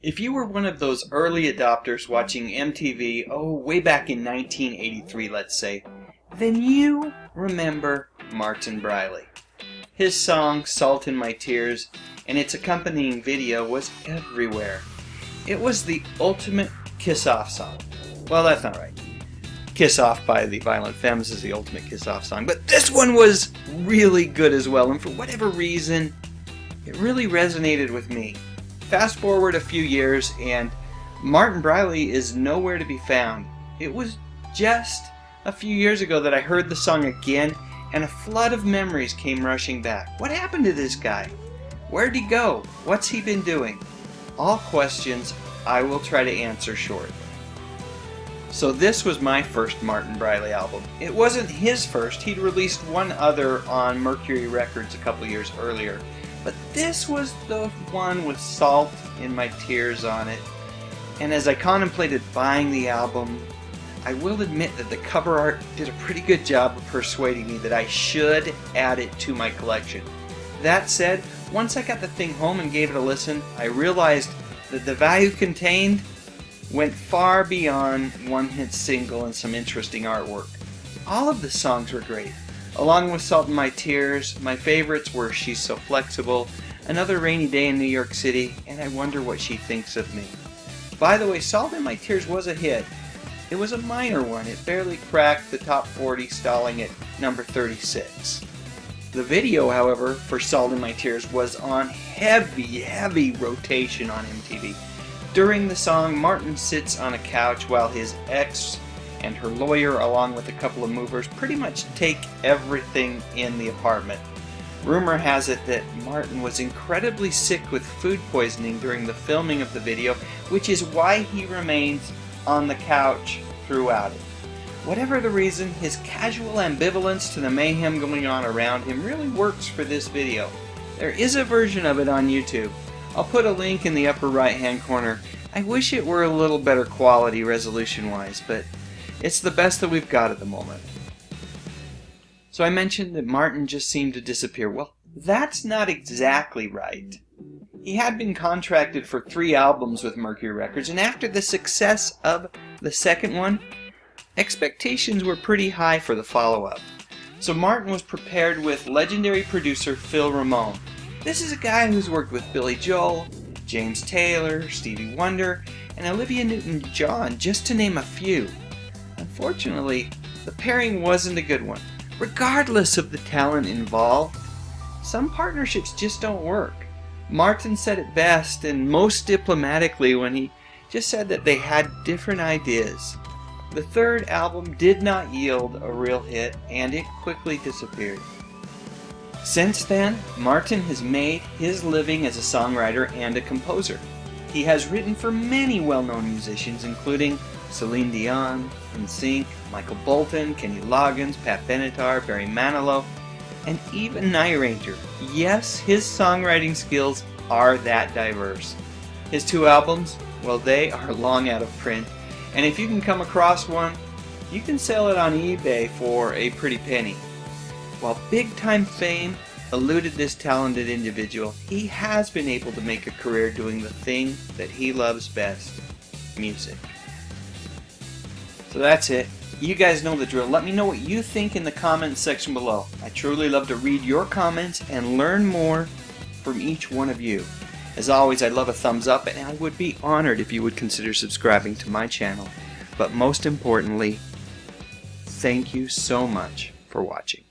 If you were one of those early adopters watching MTV, way back in 1983, let's say, then you remember Martin Briley. His song, Salt in My Tears, and its accompanying video was everywhere. It was the ultimate kiss-off song. Well, that's not right. Kiss Off by the Violent Femmes is the ultimate kiss-off song, but this one was really good as well, and for whatever reason, it really resonated with me. Fast forward a few years, and Martin Briley is nowhere to be found. It was just a few years ago that I heard the song again, and a flood of memories came rushing back. What happened to this guy? Where'd he go? What's he been doing? All questions I will try to answer shortly. So this was my first Martin Briley album. It wasn't his first. He'd released one other on Mercury Records a couple years earlier. But this was the one with Salt in My Tears on it. And as I contemplated buying the album, I will admit that the cover art did a pretty good job of persuading me that I should add it to my collection. That said, once I got the thing home and gave it a listen, I realized that the value contained went far beyond one-hit single and some interesting artwork. All of the songs were great. Along with Salt in My Tears, my favorites were She's So Flexible, Another Rainy Day in New York City, and I Wonder What She Thinks of Me. By the way, Salt in My Tears was a hit. It was a minor one. It barely cracked the top 40, stalling at number 36. The video, however, for Salt in My Tears was on heavy rotation on MTV. During the song, Martin sits on a couch while his ex and her lawyer, along with a couple of movers, pretty much take everything in the apartment. Rumor has it that Martin was incredibly sick with food poisoning during the filming of the video, which is why he remains on the couch throughout it. Whatever the reason, his casual ambivalence to the mayhem going on around him really works for this video. There is a version of it on YouTube. I'll put a link in the upper right hand corner. I wish it were a little better quality resolution wise, but it's the best that we've got at the moment. So I mentioned that Martin just seemed to disappear. Well, that's not exactly right. He had been contracted for 3 albums with Mercury Records, and after the success of the second one, expectations were pretty high for the follow-up. So Martin was prepared with legendary producer Phil Ramone. This is a guy who's worked with Billy Joel, James Taylor, Stevie Wonder, and Olivia Newton-John, just to name a few. Unfortunately, the pairing wasn't a good one. Regardless of the talent involved, some partnerships just don't work. Martin said it best and most diplomatically when he just said that they had different ideas. The third album did not yield a real hit, and it quickly disappeared. Since then, Martin has made his living as a songwriter and a composer. He has written for many well-known musicians, including Celine Dion, NSYNC, Michael Bolton, Kenny Loggins, Pat Benatar, Barry Manilow, and even Night Ranger. Yes, his songwriting skills are that diverse. His 2 albums, well, they are long out of print, and if you can come across one, you can sell it on eBay for a pretty penny. While big-time fame eluded this talented individual, he has been able to make a career doing the thing that he loves best, music. So that's it. You guys know the drill. Let me know what you think in the comments section below. I truly love to read your comments and learn more from each one of you. As always, I'd love a thumbs up, and I would be honored if you would consider subscribing to my channel. But most importantly, thank you so much for watching.